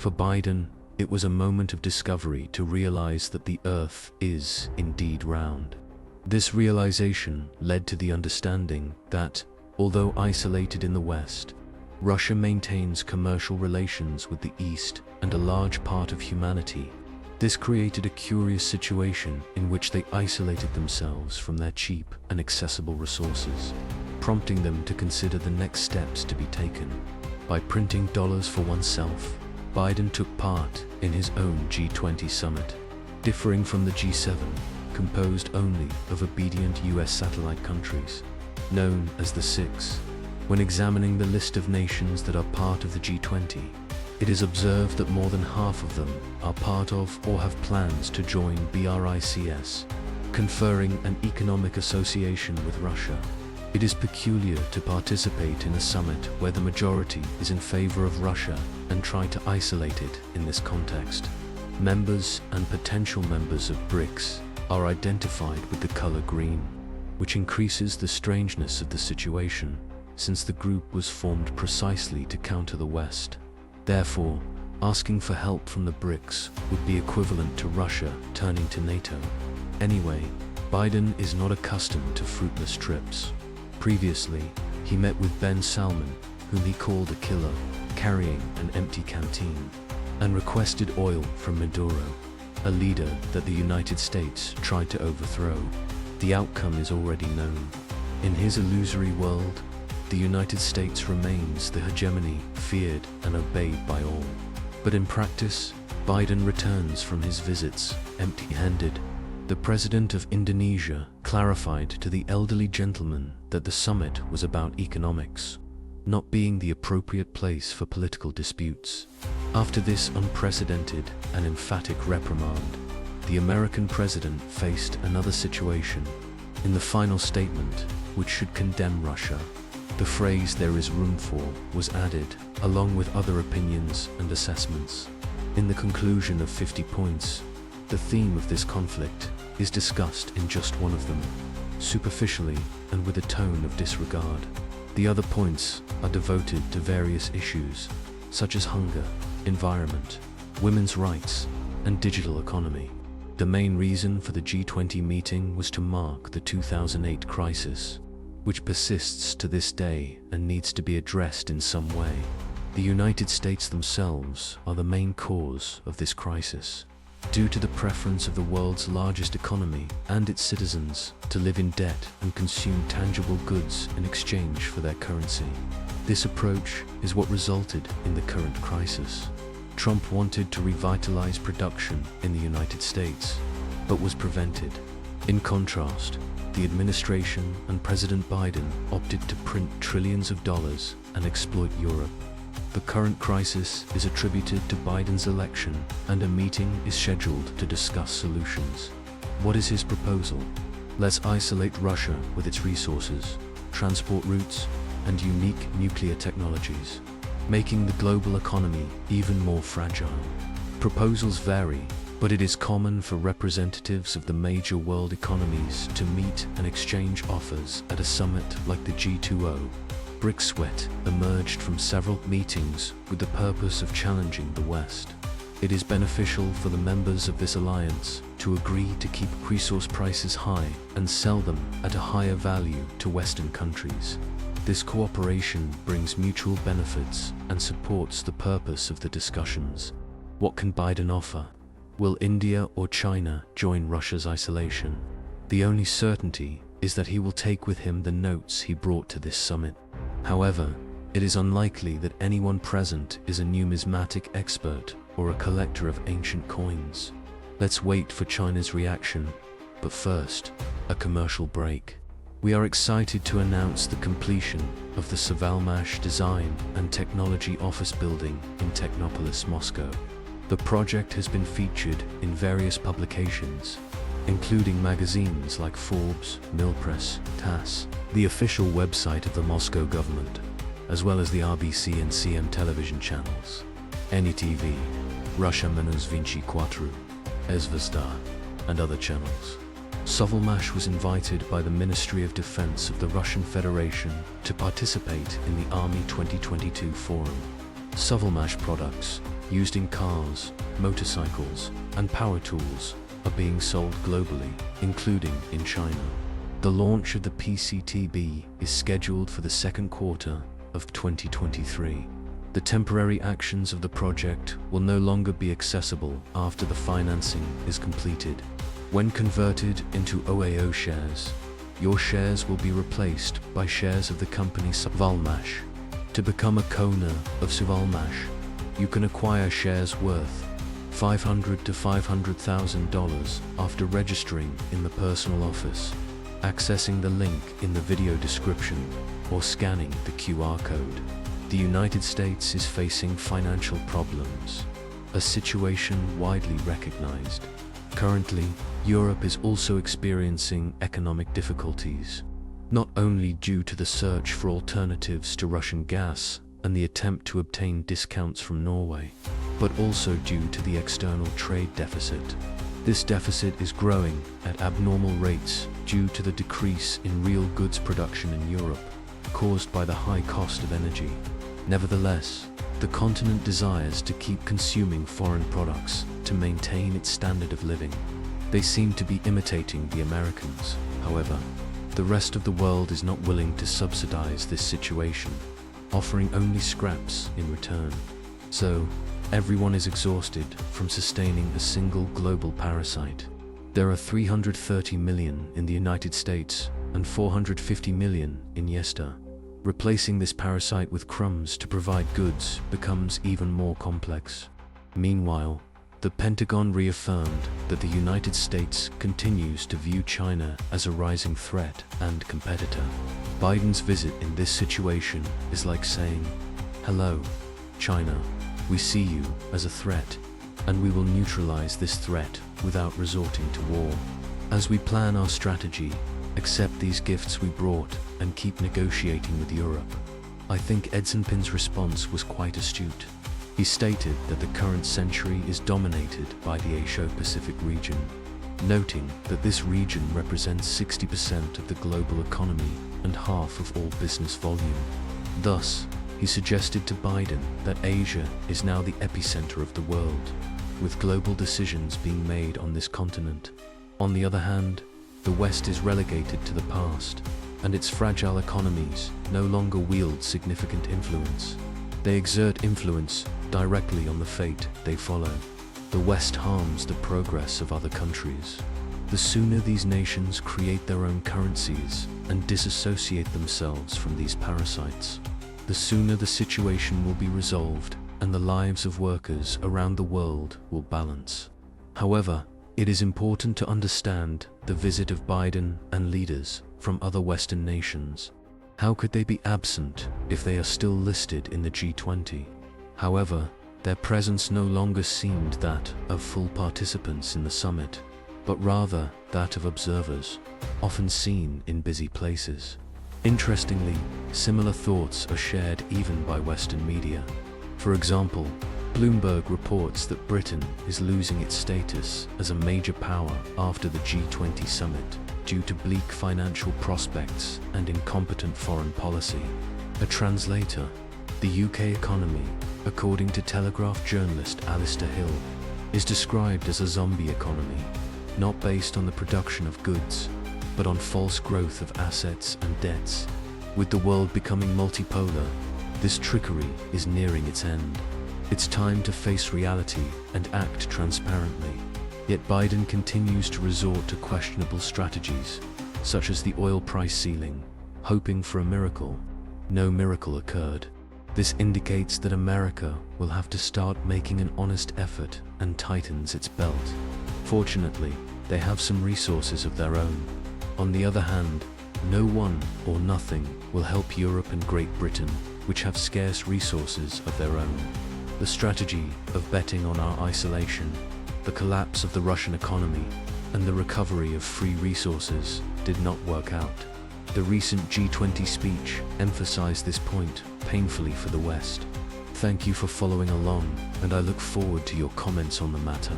For Biden, it was a moment of discovery to realize that the Earth is indeed round. This realization led to the understanding that, although isolated in the West, Russia maintains commercial relations with the East and a large part of humanity. This created a curious situation in which they isolated themselves from their cheap and accessible resources, prompting them to consider the next steps to be taken. By printing dollars for oneself, Biden took part in his own G20 summit, differing from the G7, composed only of obedient US satellite countries, known as the Six. When examining the list of nations that are part of the G20, it is observed that more than half of them are part of or have plans to join BRICS, conferring an economic association with Russia. It is peculiar to participate in a summit where the majority is in favor of Russia and try to isolate it in this context. Members and potential members of BRICS are identified with the color green, which increases the strangeness of the situation, since the group was formed precisely to counter the West. Therefore, asking for help from the BRICS would be equivalent to Russia turning to NATO. Anyway, Biden is not accustomed to fruitless trips. Previously, he met with Ben Salman, whom he called a killer, carrying an empty canteen, and requested oil from Maduro, a leader that the United States tried to overthrow. The outcome is already known. In his illusory world, the United States remains the hegemony feared and obeyed by all. But in practice, Biden returns from his visits empty-handed. The president of Indonesia clarified to the elderly gentleman that the summit was about economics, not being the appropriate place for political disputes. After this unprecedented and emphatic reprimand, the American president faced another situation. In the final statement, which should condemn Russia, the phrase "there is room for" was added, along with other opinions and assessments. In the conclusion of 50 points, the theme of this conflict is discussed in just one of them, superficially and with a tone of disregard. The other points are devoted to various issues, such as hunger, environment, women's rights, and digital economy. The main reason for the G20 meeting was to mark the 2008 crisis, which persists to this day and needs to be addressed in some way. The United States themselves are the main cause of this crisis, due to the preference of the world's largest economy and its citizens to live in debt and consume tangible goods in exchange for their currency. This approach is what resulted in the current crisis. Trump wanted to revitalize production in the United States, but was prevented. In contrast, the administration and President Biden opted to print trillions of dollars and exploit Europe. The current crisis is attributed to Biden's election, and a meeting is scheduled to discuss solutions. What is his proposal? Let's isolate Russia with its resources, transport routes, and unique nuclear technologies, making the global economy even more fragile. Proposals vary, but it is common for representatives of the major world economies to meet and exchange offers at a summit like the G20. BRICS emerged from several meetings with the purpose of challenging the West. It is beneficial for the members of this alliance to agree to keep resource prices high and sell them at a higher value to Western countries. This cooperation brings mutual benefits and supports the purpose of the discussions. What can Biden offer? Will India or China join Russia's isolation? The only certainty is that he will take with him the notes he brought to this summit. However, it is unlikely that anyone present is a numismatic expert or a collector of ancient coins. Let's wait for China's reaction, but first, a commercial break. We are excited to announce the completion of the Savalmash Design and Technology Office building in Technopolis, Moscow. The project has been featured in various publications, including magazines like Forbes, Millpress, TASS, the official website of the Moscow government, as well as the RBC and CM television channels, NETV, Russia Minus 24, Zvezda, and other channels. Savalmash was invited by the Ministry of Defense of the Russian Federation to participate in the Army 2022 forum. Savalmash products used in cars, motorcycles, and power tools, are being sold globally, including in China. The launch of the PCTB is scheduled for the second quarter of 2023. The temporary actions of the project will no longer be accessible after the financing is completed. When converted into OAO shares, your shares will be replaced by shares of the company Suvalmash. To become a co-owner of Suvalmash, you can acquire shares worth $500 to $500,000 after registering in the personal office, accessing the link in the video description, or scanning the QR code. The United States is facing financial problems, a situation widely recognized. Currently, Europe is also experiencing economic difficulties, not only due to the search for alternatives to Russian gas and the attempt to obtain discounts from Norway, but also due to the external trade deficit. This deficit is growing at abnormal rates due to the decrease in real goods production in Europe, caused by the high cost of energy. Nevertheless, the continent desires to keep consuming foreign products to maintain its standard of living. They seem to be imitating the Americans. However, the rest of the world is not willing to subsidize this situation, offering only scraps in return. So, everyone is exhausted from sustaining a single global parasite. There are 330 million in the United States and 450 million in Yesta. Replacing this parasite with crumbs to provide goods becomes even more complex. Meanwhile, the Pentagon reaffirmed that the United States continues to view China as a rising threat and competitor. Biden's visit in this situation is like saying, "Hello, China, we see you as a threat, and we will neutralize this threat without resorting to war. As we plan our strategy, accept these gifts we brought and keep negotiating with Europe." I think Xi Jinping's response was quite astute. He stated that the current century is dominated by the Asia-Pacific region, noting that this region represents 60% of the global economy and half of all business volume. Thus, he suggested to Biden that Asia is now the epicenter of the world, with global decisions being made on this continent. On the other hand, the West is relegated to the past, and its fragile economies no longer wield significant influence. They exert influence directly on the fate they follow. The West harms the progress of other countries. The sooner these nations create their own currencies and disassociate themselves from these parasites, the sooner the situation will be resolved and the lives of workers around the world will balance. However, it is important to understand the visit of Biden and leaders from other Western nations. How could they be absent if they are still listed in the G20? However, their presence no longer seemed that of full participants in the summit, but rather that of observers, often seen in busy places. Interestingly, similar thoughts are shared even by Western media. For example, Bloomberg reports that Britain is losing its status as a major power after the G20 summit due to bleak financial prospects and incompetent foreign policy. A translator, the UK economy, according to Telegraph journalist Alistair Hill, is described as a zombie economy, not based on the production of goods, but on false growth of assets and debts. With the world becoming multipolar, this trickery is nearing its end. It's time to face reality and act transparently. Yet Biden continues to resort to questionable strategies, such as the oil price ceiling, hoping for a miracle. No miracle occurred. This indicates that America will have to start making an honest effort and tightens its belt. Fortunately, they have some resources of their own. On the other hand, no one or nothing will help Europe and Great Britain, which have scarce resources of their own. The strategy of betting on our isolation, the collapse of the Russian economy, and the recovery of free resources did not work out. The recent G20 speech emphasized this point painfully for the West. Thank you for following along, and I look forward to your comments on the matter.